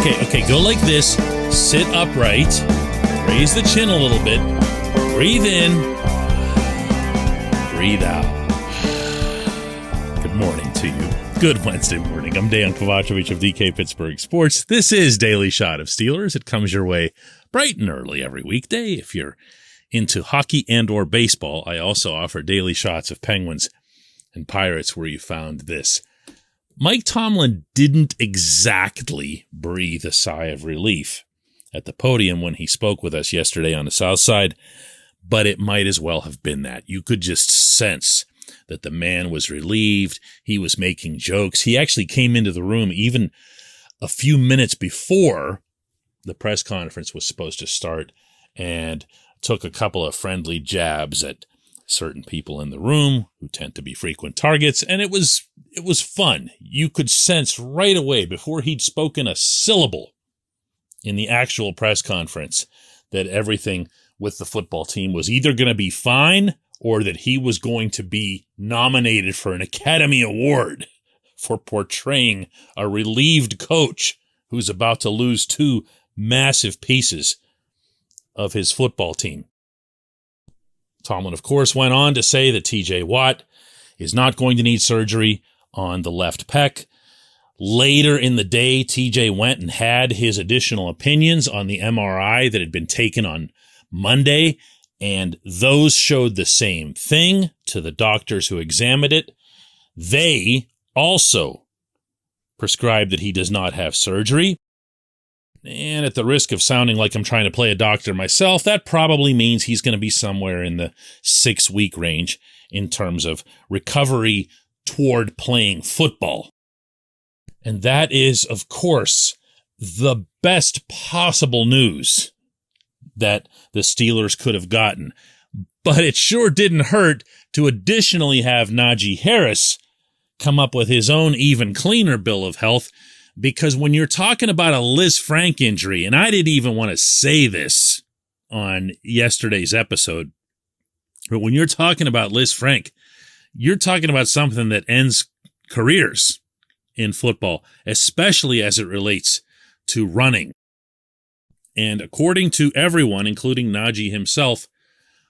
Okay, go like this. Sit upright. Raise the chin a little bit. Breathe in. Breathe out. Good morning to you. Good Wednesday morning. I'm Dejan Kovacevic of DK Pittsburgh Sports. This is Daily Shot of Steelers. It comes your way bright and early every weekday. If you're into hockey and or baseball, I also offer daily shots of Penguins and Pirates where you found this. Mike Tomlin didn't exactly breathe a sigh of relief at the podium when he spoke with us yesterday on the South Side, but it might as well have been that. You could just sense that the man was relieved. He was making jokes. He actually came into the room even a few minutes before the press conference was supposed to start and took a couple of friendly jabs at certain people in the room who tend to be frequent targets, and it was fun. You could sense right away before he'd spoken a syllable in the actual press conference that everything with the football team was either going to be fine or that he was going to be nominated for an Academy Award for portraying a relieved coach who's about to lose two massive pieces of his football team. Tomlin, of course, went on to say that TJ Watt is not going to need surgery on the left pec. Later in the day, TJ went and had his additional opinions on the MRI that had been taken on Monday, and those showed the same thing to the doctors who examined it. They also prescribed that he does not have surgery. And at the risk of sounding like I'm trying to play a doctor myself, that probably means he's going to be somewhere in the 6-week range in terms of recovery toward playing football. And that is, of course, the best possible news that the Steelers could have gotten. But it sure didn't hurt to additionally have Najee Harris come up with his own even cleaner bill of health. Because when you're talking about a Liz Frank injury, and I didn't even want to say this on yesterday's episode, but when you're talking about Liz Frank, you're talking about something that ends careers in football, especially as it relates to running. And according to everyone, including Najee himself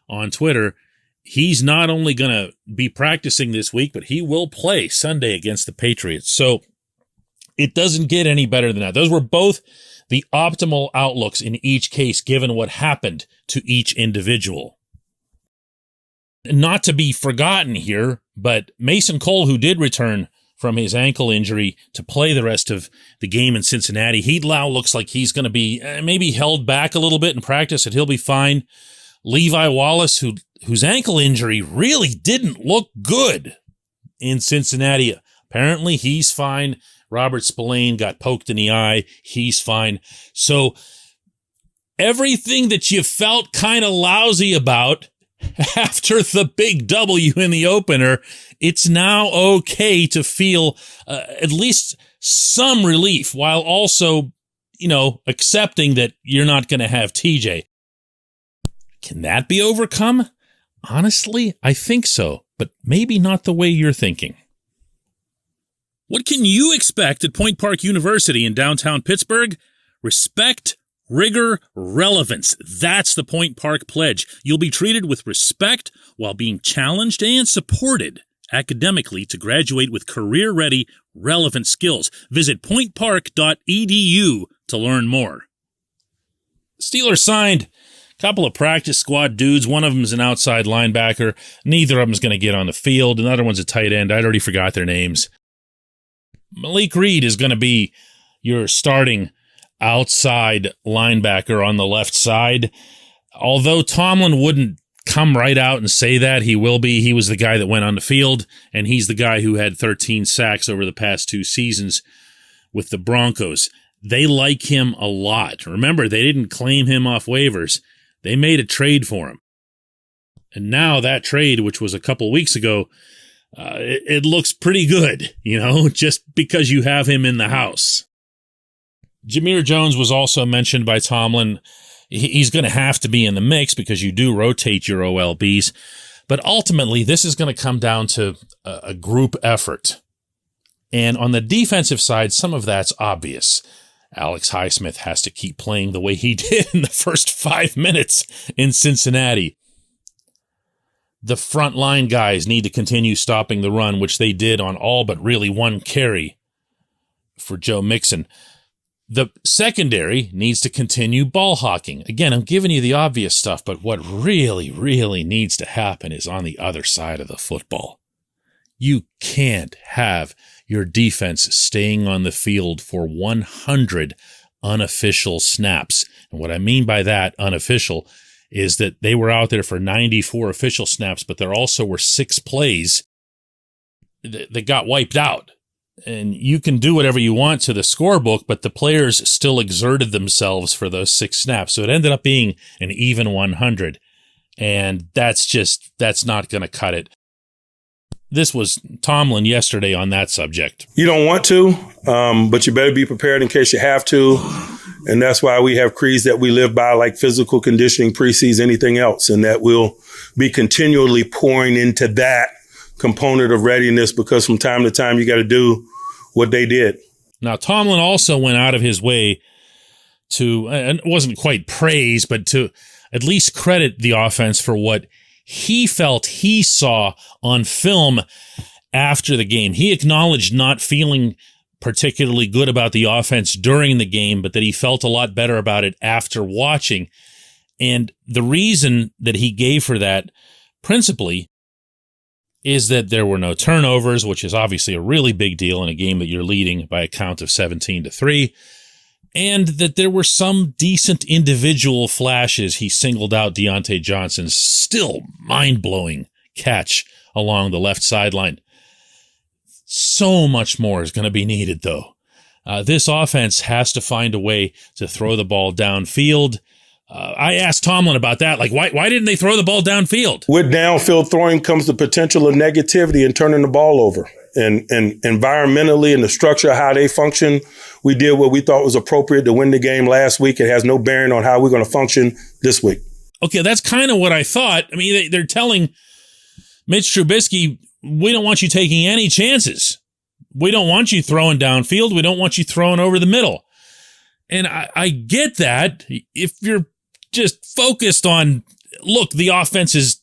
on Twitter, he's not only going to be practicing this week, but he will play Sunday against the Patriots. So it doesn't get any better than that. Those were both the optimal outlooks in each case, given what happened to each individual. Not to be forgotten here, but Mason Cole, who did return from his ankle injury to play the rest of the game in Cincinnati, he now looks like he's going to be maybe held back a little bit in practice, and he'll be fine. Levi Wallace, whose ankle injury really didn't look good in Cincinnati, apparently he's fine. Robert Spillane got poked in the eye. He's fine. So everything that you felt kind of lousy about after the big W in the opener, it's now okay to feel at least some relief while also, accepting that you're not going to have TJ. Can that be overcome? Honestly, I think so, but maybe not the way you're thinking. What can you expect at Point Park University in downtown Pittsburgh? Respect, rigor, relevance. That's the Point Park Pledge. You'll be treated with respect while being challenged and supported academically to graduate with career-ready, relevant skills. Visit pointpark.edu to learn more. Steelers signed a couple of practice squad dudes. One of them is an outside linebacker. Neither of them is going to get on the field. Another one's a tight end. I'd already forgot their names. Malik Reed is going to be your starting outside linebacker on the left side. Although Tomlin wouldn't come right out and say that, he will be. He was the guy that went on the field, and he's the guy who had 13 sacks over the past 2 seasons with the Broncos. They like him a lot. Remember, they didn't claim him off waivers. They made a trade for him. And now that trade, which was a couple weeks ago, it looks pretty good, just because you have him in the house. Jameer Jones was also mentioned by Tomlin. He's going to have to be in the mix because you do rotate your OLBs. But ultimately, this is going to come down to a group effort. And on the defensive side, some of that's obvious. Alex Highsmith has to keep playing the way he did in the first 5 minutes in Cincinnati. The frontline guys need to continue stopping the run, which they did on all but really one carry for Joe Mixon. The secondary needs to continue ball hawking. Again, I'm giving you the obvious stuff, but what really, really needs to happen is on the other side of the football. You can't have your defense staying on the field for 100 unofficial snaps. And what I mean by that, unofficial, is that they were out there for 94 official snaps, but there also were 6 plays that got wiped out. And you can do whatever you want to the scorebook, but the players still exerted themselves for those 6 snaps. So it ended up being an even 100. And that's not going to cut it. This was Tomlin yesterday on that subject. You don't want to, but you better be prepared in case you have to. And that's why we have creeds that we live by, like physical conditioning precedes anything else. And that we'll be continually pouring into that component of readiness, because from time to time you got to do what they did. Now, Tomlin also went out of his way to, and it wasn't quite praise, but to at least credit the offense for what he felt he saw on film after the game. He acknowledged not feeling particularly good about the offense during the game, but that he felt a lot better about it after watching. And the reason that he gave for that, principally, is that there were no turnovers, which is obviously a really big deal in a game that you're leading by a count of 17-3. And that there were some decent individual flashes. He singled out Deontay Johnson's still mind-blowing catch along the left sideline. So much more is going to be needed, though. This offense has to find a way to throw the ball downfield. I asked Tomlin about that. Like, why didn't they throw the ball downfield? With downfield throwing comes the potential of negativity and turning the ball over. And environmentally, and the structure of how they function, we did what we thought was appropriate to win the game last week. It has no bearing on how we're going to function this week. Okay, that's kind of what I thought. I mean, they're telling Mitch Trubisky, we don't want you taking any chances. We don't want you throwing downfield. We don't want you throwing over the middle. And I get that. If you're just focused on, look, the offense is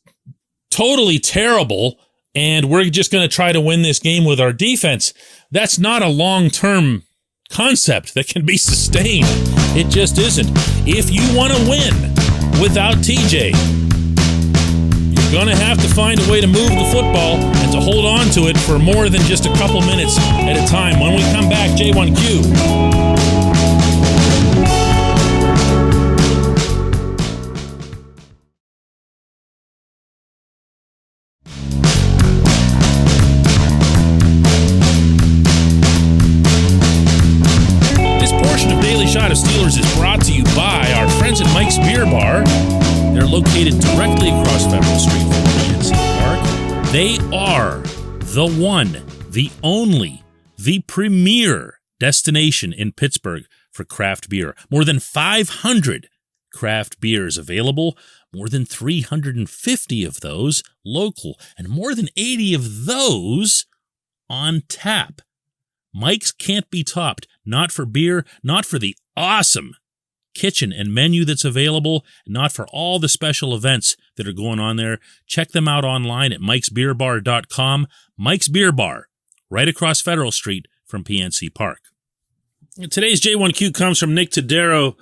totally terrible, and we're just going to try to win this game with our defense, that's not a long-term concept that can be sustained. It just isn't. If you want to win without TJ, you're going to have to find a way to move the football and to hold on to it for more than just a couple minutes at a time. When we come back, J1Q. Shot of Steelers is brought to you by our friends at Mike's Beer Bar. They're located directly across Federal Street from PNC Park. They are the one, the only, the premier destination in Pittsburgh for craft beer. More than 500 craft beers available, more than 350 of those local, and more than 80 of those on tap. Mike's can't be topped, not for beer, not for the awesome kitchen and menu that's available, not for all the special events that are going on there. Check them out online at mikesbeerbar.com. Mike's Beer Bar, right across Federal Street from PNC Park. Today's J1Q comes from Nick Tadero,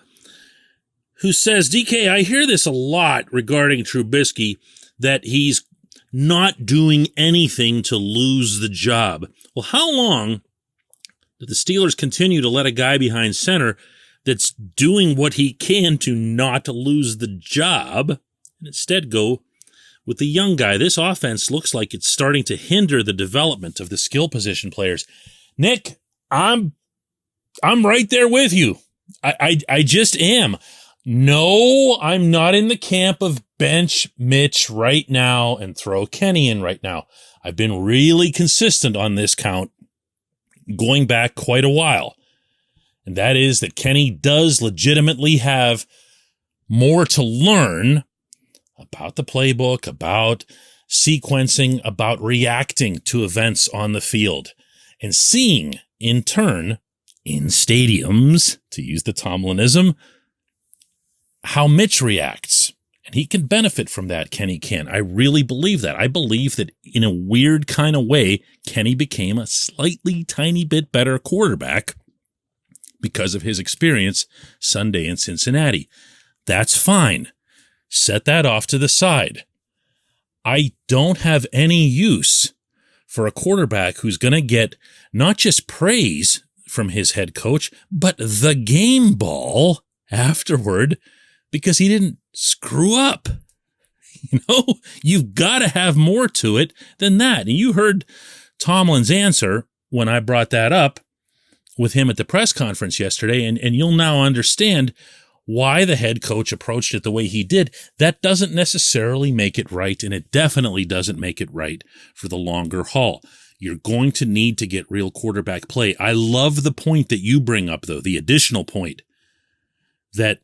who says, DK, I hear this a lot regarding Trubisky, that he's not doing anything to lose the job. Well, how long that the Steelers continue to let a guy behind center that's doing what he can to not lose the job and instead go with the young guy? This offense looks like it's starting to hinder the development of the skill position players. Nick, I'm right there with you. I just am. No, I'm not in the camp of bench Mitch right now and throw Kenny in right now. I've been really consistent on this count going back quite a while. And that is that Kenny does legitimately have more to learn about the playbook, about sequencing, about reacting to events on the field, and seeing, in turn, in stadiums, to use the Tomlinism, how Mitch reacts. And he can benefit from that, Kenny can. I really believe that. I believe that in a weird kind of way, Kenny became a slightly tiny bit better quarterback because of his experience Sunday in Cincinnati. That's fine. Set that off to the side. I don't have any use for a quarterback who's going to get not just praise from his head coach, but the game ball afterward because he didn't screw up. You've got to have more to it than that. And you heard Tomlin's answer when I brought that up with him at the press conference yesterday, and you'll now understand why the head coach approached it the way he did. That doesn't necessarily make it right, and it definitely doesn't make it right for the longer haul. You're going to need to get real quarterback play. I love the point that you bring up, though, the additional point that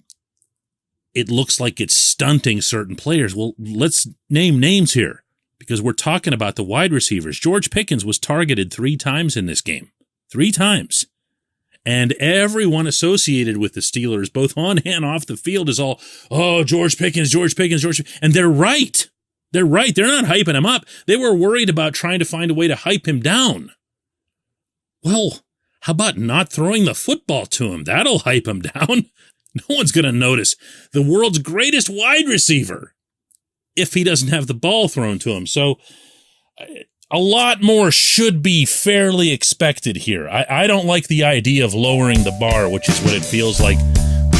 it looks like it's stunting certain players. Well, let's name names here because we're talking about the wide receivers. George Pickens was targeted 3 times in this game. 3 times. And everyone associated with the Steelers, both on and off the field, is all, oh, George Pickens. And they're right. They're right. They're not hyping him up. They were worried about trying to find a way to hype him down. Well, how about not throwing the football to him? That'll hype him down. No one's going to notice the world's greatest wide receiver if he doesn't have the ball thrown to him. So a lot more should be fairly expected here. I don't like the idea of lowering the bar, which is what it feels like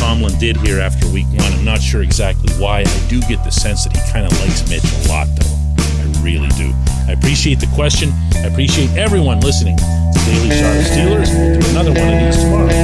Tomlin did here after week 1. I'm not sure exactly why. I do get the sense that he kind of likes Mitch a lot, though. I really do. I appreciate the question. I appreciate everyone listening to Daily Shot of Steelers. We'll do another one of these tomorrow.